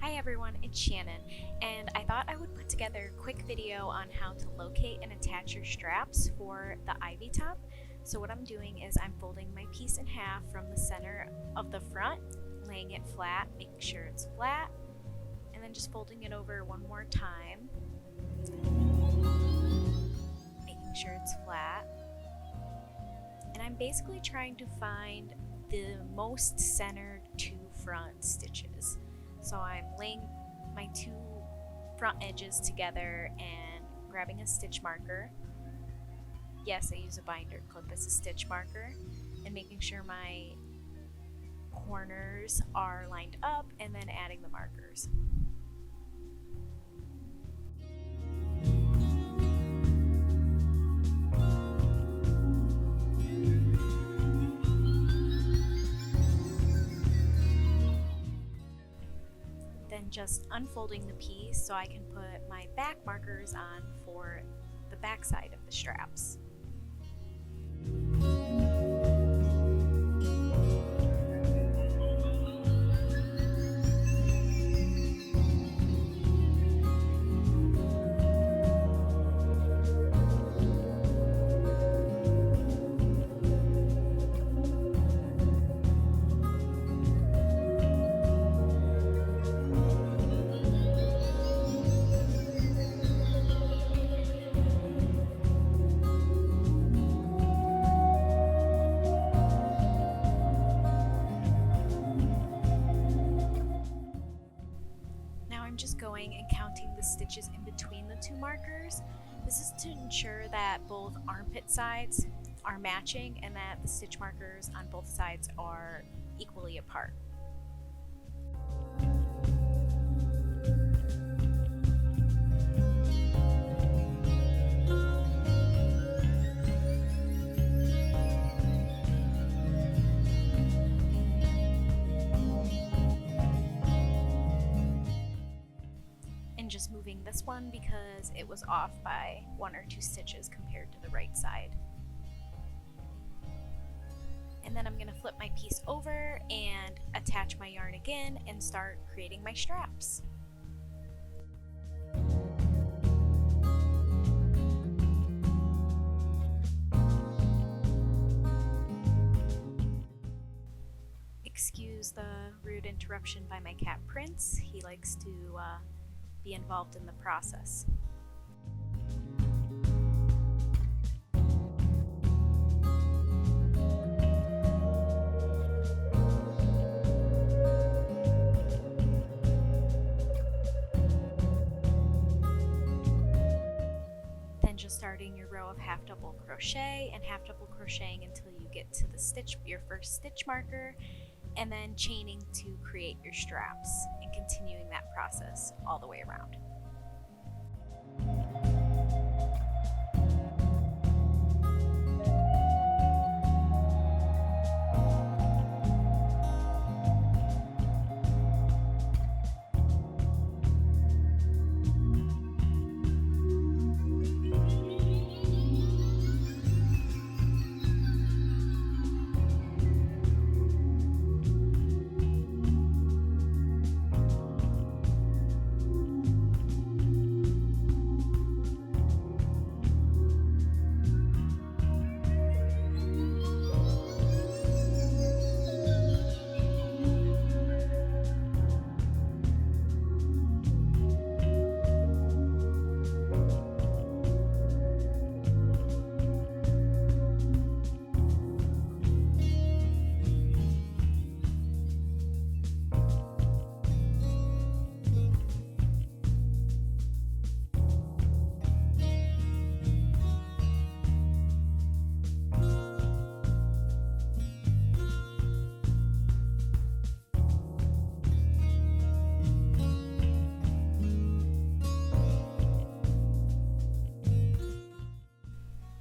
Hi everyone, it's Shannon, and I thought I would put together a quick video on how to locate and attach your straps for the ivy top. So what I'm doing is I'm folding my piece in half from the center of the front, laying it flat, making sure it's flat, and then just folding it over one more time, making sure it's flat. And I'm basically trying to find the most centered two front stitches. So I'm laying my two front edges together and grabbing a stitch marker. Yes, I use a binder clip as a stitch marker, and making sure my corners are lined up and then adding the markers. Then just unfolding the piece so I can put my back markers on for the back side of the straps. I'm just going and counting the stitches in between the two markers. This is to ensure that both armpit sides are matching and that the stitch markers on both sides are equally apart. And just moving this one because it was off by 1 or 2 stitches compared to the right side. And then I'm going to flip my piece over and attach my yarn again and start creating my straps. Excuse the rude interruption by my cat Prince. He likes to be involved in the process. Then just starting your row of half double crochet and half double crocheting until you get to the stitch, your first stitch marker, and then chaining to create your straps and continuing that process all the way around.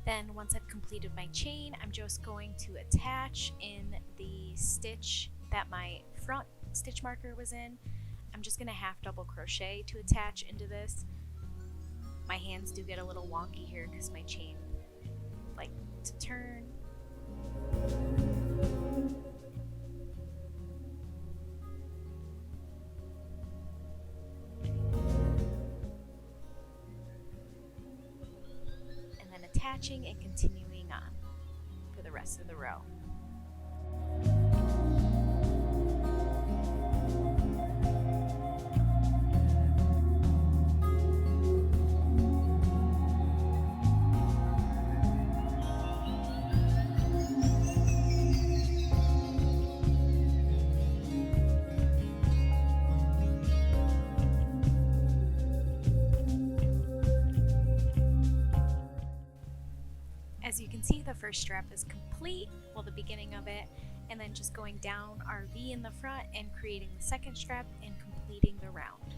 Then once I've completed my chain, I'm just going to attach in the stitch that my front stitch marker was in. I'm just going to half double crochet to attach into this. My hands do get a little wonky here because my chain like to turn. stitching and continuing on for the rest of the row. As you can see, the first strap is complete, well, the beginning of it, and then just going down our V in the front and creating the second strap and completing the round.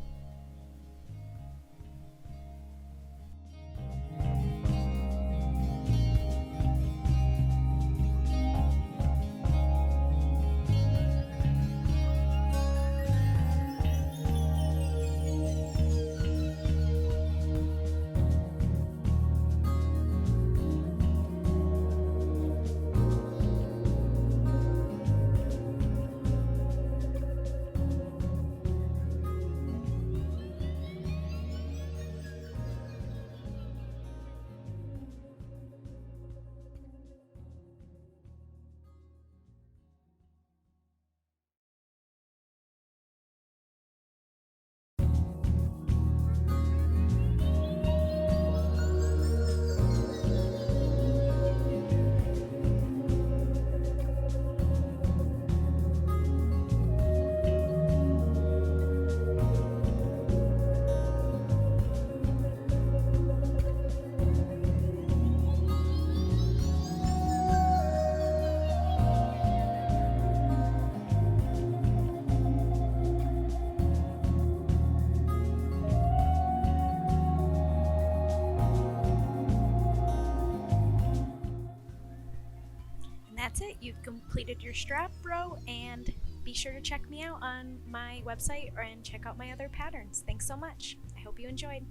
That's it. You've completed your strap row, and be sure to check me out on my website and check out my other patterns. Thanks so much. I hope you enjoyed.